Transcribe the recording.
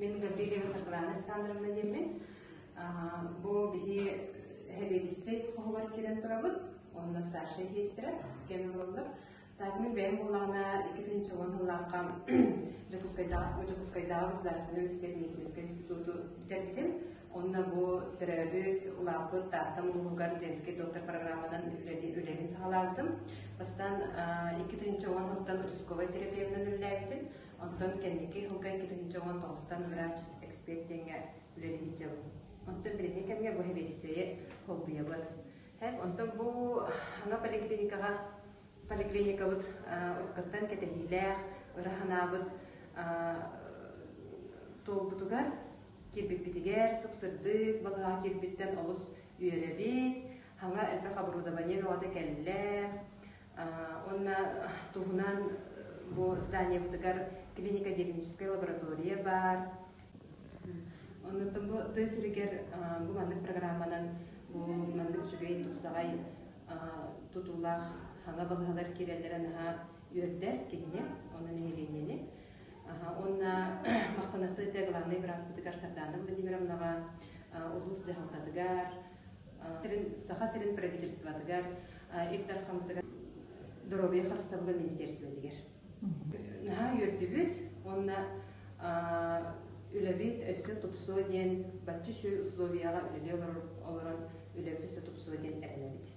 Мен Гаврилева Саргалана Александровна Демин. Бу бихи хебедисей хогар кирен турабыт. Онна старший хейстера кем болду. Так мен бем булана 2-нче гонларга Жокускайда государственный университет институту битердим. Онна бу терәбит улапыт таттам улугар земский доктор программадан үлелин сагалардым. Бастан 2-нче гонлардан участковый терапевтен үлеләбидим. Онтон кендики хылга 2-нче гонлардан врач экспертенге үлелидим. Онтон бирене кемге бу хебедисее хоббиябыт. Хәп онтон бу ана поликлиника бут уркаттан кетелилер, ураханабыт толбутугар кирбитигер сыпсырдык балага кирбиттен олус үйребит, хаңа элбек оборудование рода келле, онна тугунан бу здание бутугар клинико-диагностическая лаборатория бар. Оннотон бу тысырыгер бу мандык программанан бу мандык жүгей туксагай тутулах хаңа балагалар киреллерен үйөрдер кихине, онна менеленени. Онна мақтанакты те главный врач бутугар Сардана Владимировнага, улус дехалтадыгар, саха сирин правительствотыгар, Ильдар хамтыгар, здоровье харстабыга министерство дигер. Үйөрдүбүт, онна үлебит өссө тупсоо ден, батчы шүй условияга үлеле олорон үлебит өссө тупсоо ден эренебит.